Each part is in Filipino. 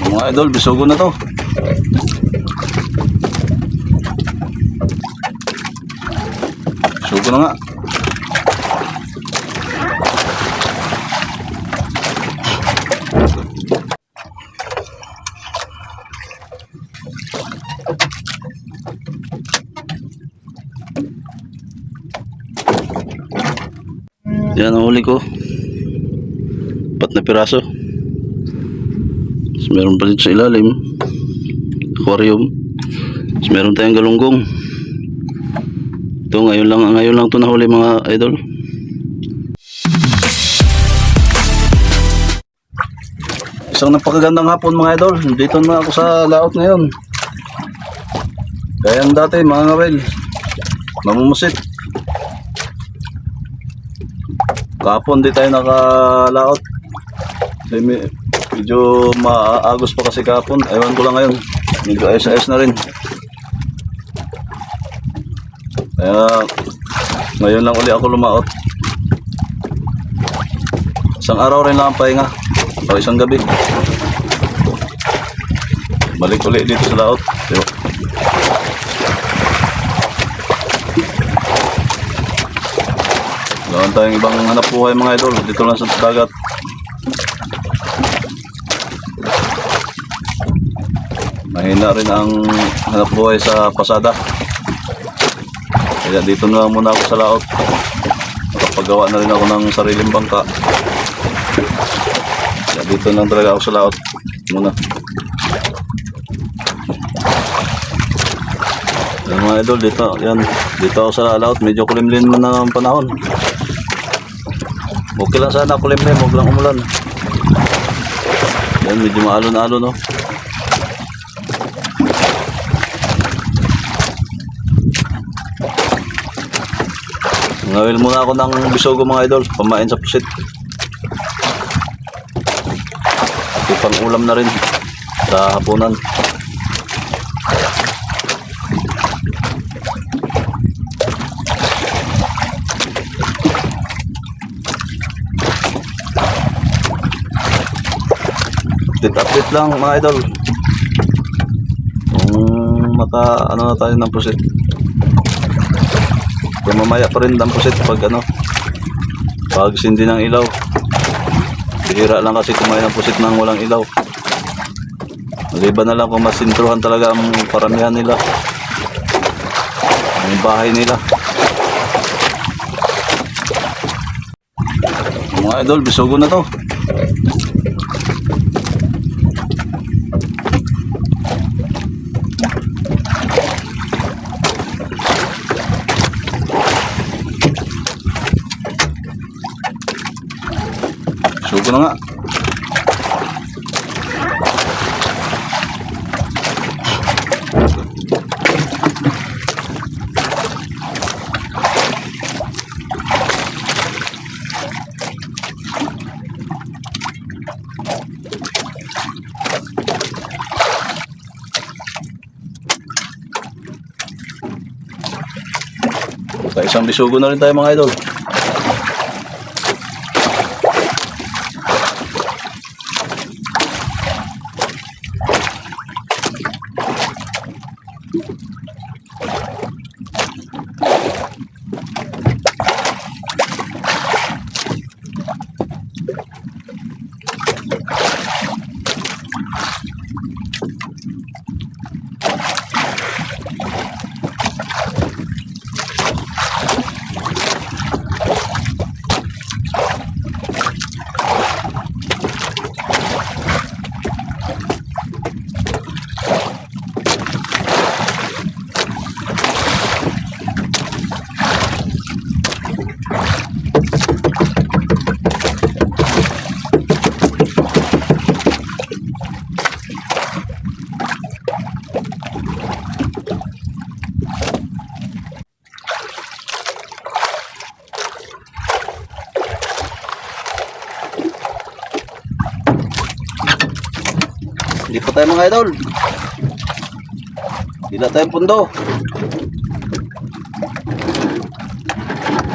Mga idol, bisugo na to. Bisugo na nga. Yan ang huli ko. 4 na piraso. Tapos meron pa dito sa ilalim aquarium. Tapos meron tayong galunggong. Ito ngayon lang ito nahuli mga idol. Isang napakagandang hapon mga idol. Dito na ako sa laot ngayon. Kaya dati mga ngawel, mamumusit. Kahapon di tayo nakalaot. Medyo maagos pa kasi kahapon. Ewan ko lang ngayon. Medyo ayos-ayos na rin. Kaya ngayon lang uli ako lumaot. Isang araw rin lang ang pahinga. O isang gabi. Balik uli dito sa laot. Gawin tayong ibang hanap buhay mga idol. Dito lang sa dagat. Mahina rin ang hanap buhay sa pasada. Kaya dito na muna ako sa laot. Nakapagawa na rin ako ng sariling bangka. Kaya dito lang talaga ako sa laot muna. Yan mga idol, dito ako sa laot. Medyo kulimlim na ng panahon. Okay lang sana kulimlim, huwag lang umulan. Yan, medyo maalon-alon, no. Ngawil muna ako ng bisugo mga idol, pamain sa pusit. Pang ulam na rin sa hapunan. Update lang mga idol. Kung na tayo ng pusit. Kaya mamaya pa rin ang pusit pag sindi ng ilaw. Bihira lang kasi kumain ng pusit ng walang ilaw. Maliban na lang kung masintruhan talaga ang paramihan nila, ang bahay nila. Mga idol, bisugo na to. Bisugo na nga. Sa isang bisugo na rin tayo mga idol. Hindi pa tayo mga idol. Hindi na tayong pundo.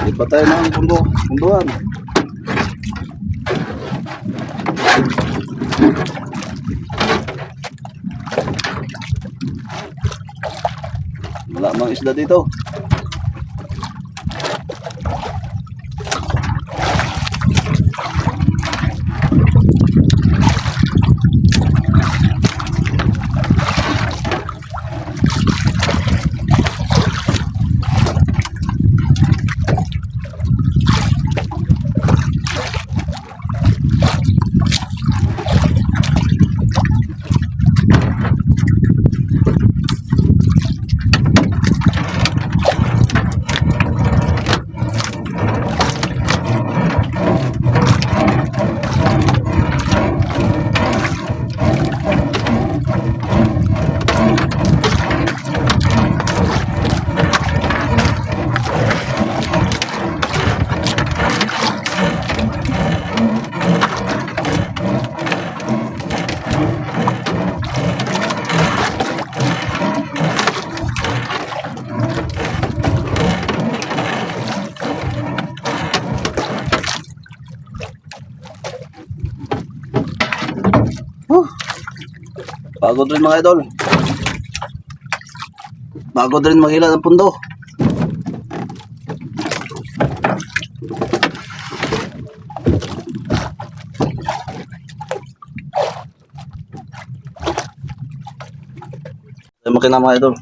Hindi pa tayo ng punduhan. Tamang isda dito. Pagod rin mga idol. Pagod rin maghila ng pundo. Ay makina mga idol.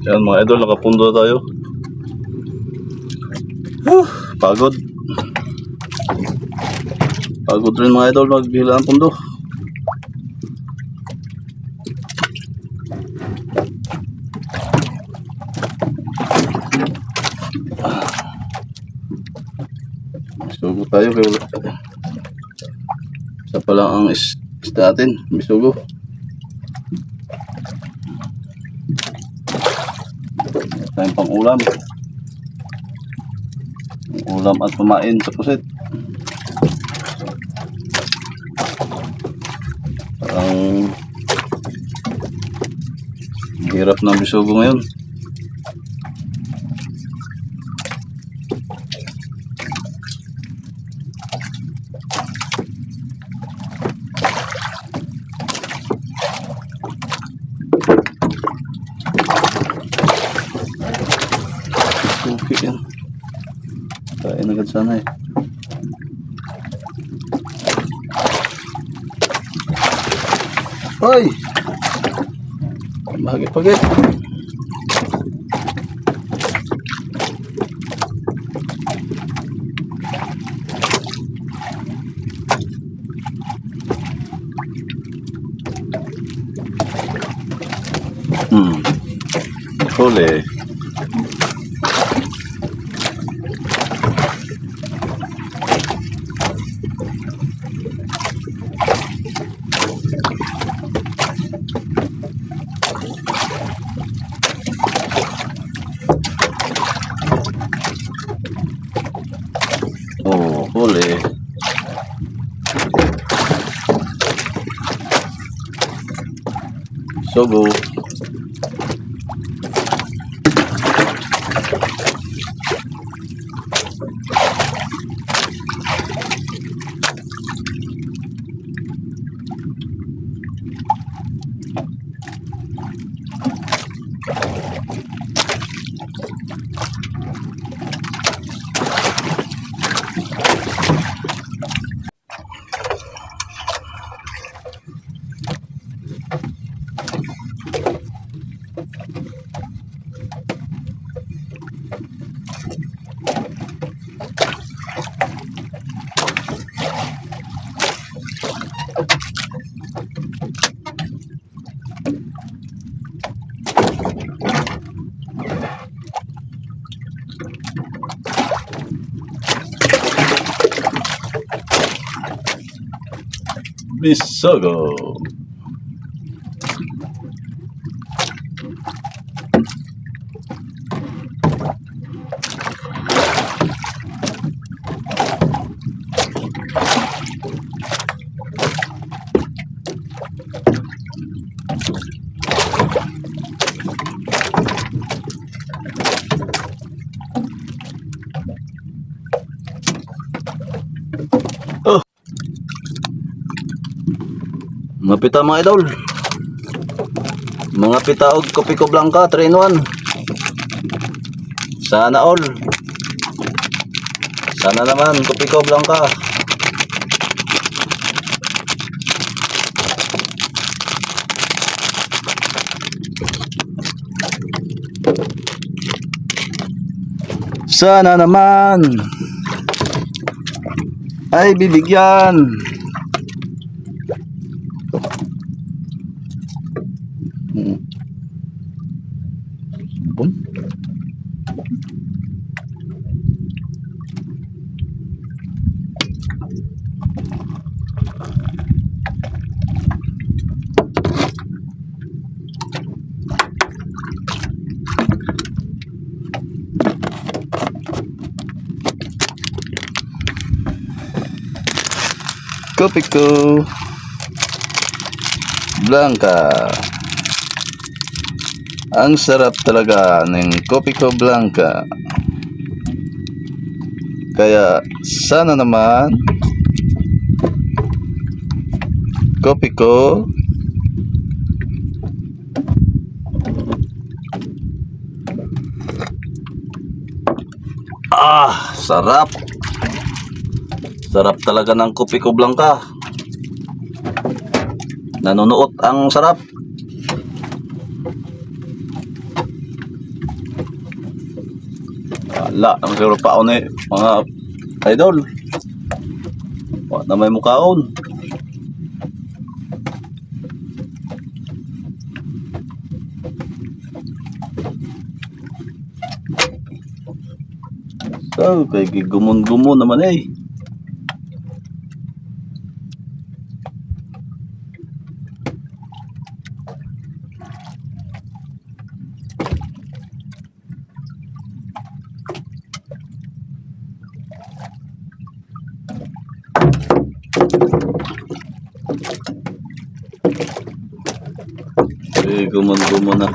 Yan mga idol, nakapundo na tayo. Pagod. Pagod rin mga idol, maghila ang pundo. Bisugo tayo kaya isa pa lang ang isda natin, bisugo. Tayong pang ulam. Ulam at pamain sa pusit. Parang hirap ng bisugo ngayon. Suki yan. Kain agad sana eh. Hoy! Mahagit-pagit. Huli. Oh, huli. Sogo. Bisogo. Oh. Mga pita mga idol. Mga pita og Kopiko Blanca 3 in 1. Sana all. Sana naman Kopiko Blanca. Sana naman ay bibigyan. Bun. Kopiko Blanca. Ang sarap talaga ng Kopiko Blanca. Kaya sana naman Kopiko sarap. Sarap talaga ng Kopiko Blanca. Nanunuot ang sarap. Wala naman siguro paon eh, mga idol. Wala na may mukhaon. So, kay gigumon-gumon naman eh. Gumon-gumon na.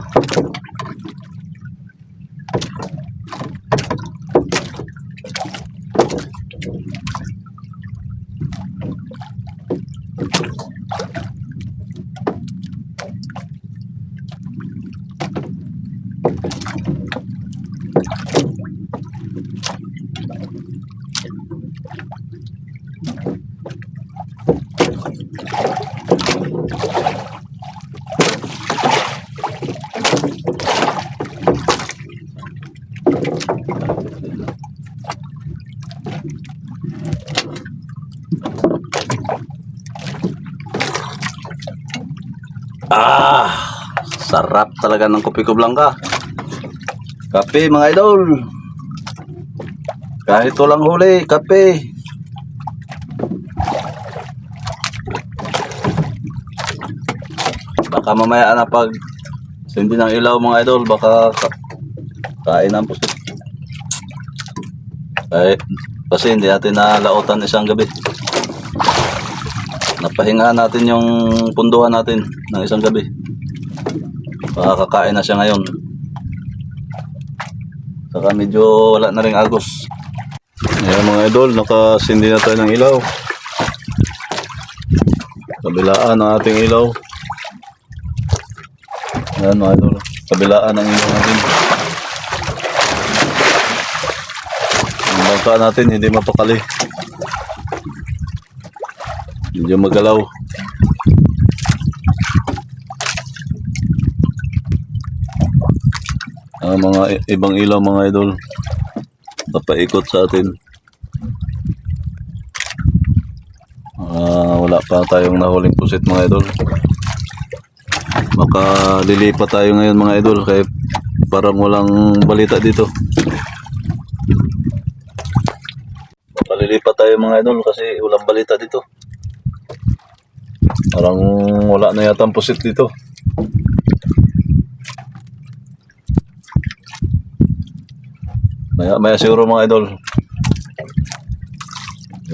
Sarap talaga ng Kopiko Blanca. Kape mga idol. Kahit walang huli, kape. Baka mamaya na pag hindi ng ilaw mga idol, baka kain ng pusit. Kasi hindi natin nalautan isang gabi. Napahingahan natin yung punduhan natin ng isang gabi. Baka kakain na siya ngayon. Saka medyo wala na ring agos. Ayan mga idol, nakasindi na tayo ng ilaw. Kabilaan ang ating ilaw. Ayan mga idol, kabilaan ang ilaw natin. Ang bangka natin hindi mapakali. Medyo magalaw. Mga ibang ilaw mga idol papaikot sa atin. Wala pa tayong nahuling pusit mga idol. Makalilipat tayo ngayon mga idol kaya parang walang balita dito. Makalilipat tayo mga idol kasi walang balita dito. Parang wala na yata ang pusit dito. Maya siguro mga idol.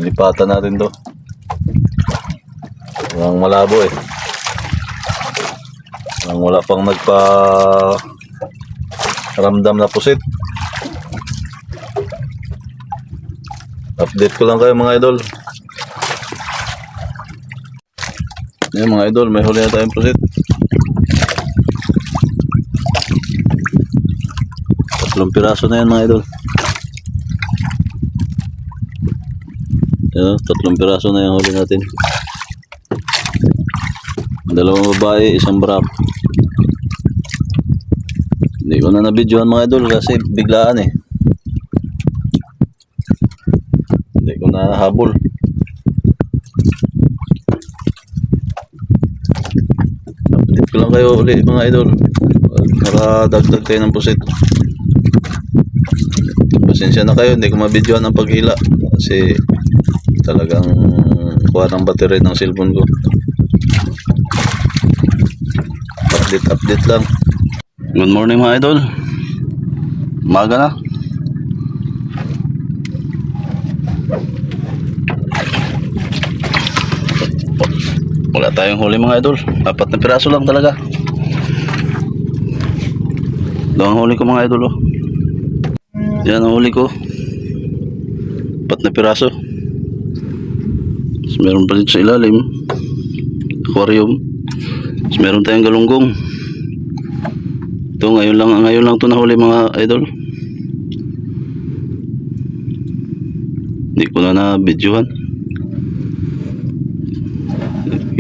Lipatan natin to. Parang malabo eh. Parang wala pang ramdam na pusit. Update ko lang kayo mga idol. Yan mga idol, may huli na tayong pusit. Tatlong piraso na yan mga idol. Yan, tatlong piraso na yung huli natin. Dalawang babae, isang brap. Hindi ko na nabidyohan mga idol kasi biglaan eh. Hindi ko na habol. Update ko lang kayo ulit mga idol para dagdag tayo ng pusit. Pasensya na kayo, hindi ko mabidyohan ang paghila kasi talagang kuha ng battery ng cellphone ko. Update lang. Good morning mga idol. Umaga na. Wala tayong huli mga idol. 4 na piraso lang talaga. Doon ang huli ko mga idol. Yan ang huli ko. 4 na piraso. Tapos meron pa dito sa ilalim. Aquarium. Tapos meron tayong galunggong. Ito ngayon lang ito nahuli mga idol. Hindi ko na na-videohan.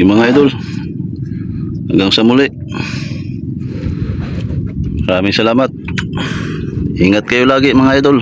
Yung mga idol, hanggang sa muli. Maraming salamat. Ingat kayo lagi mga idol.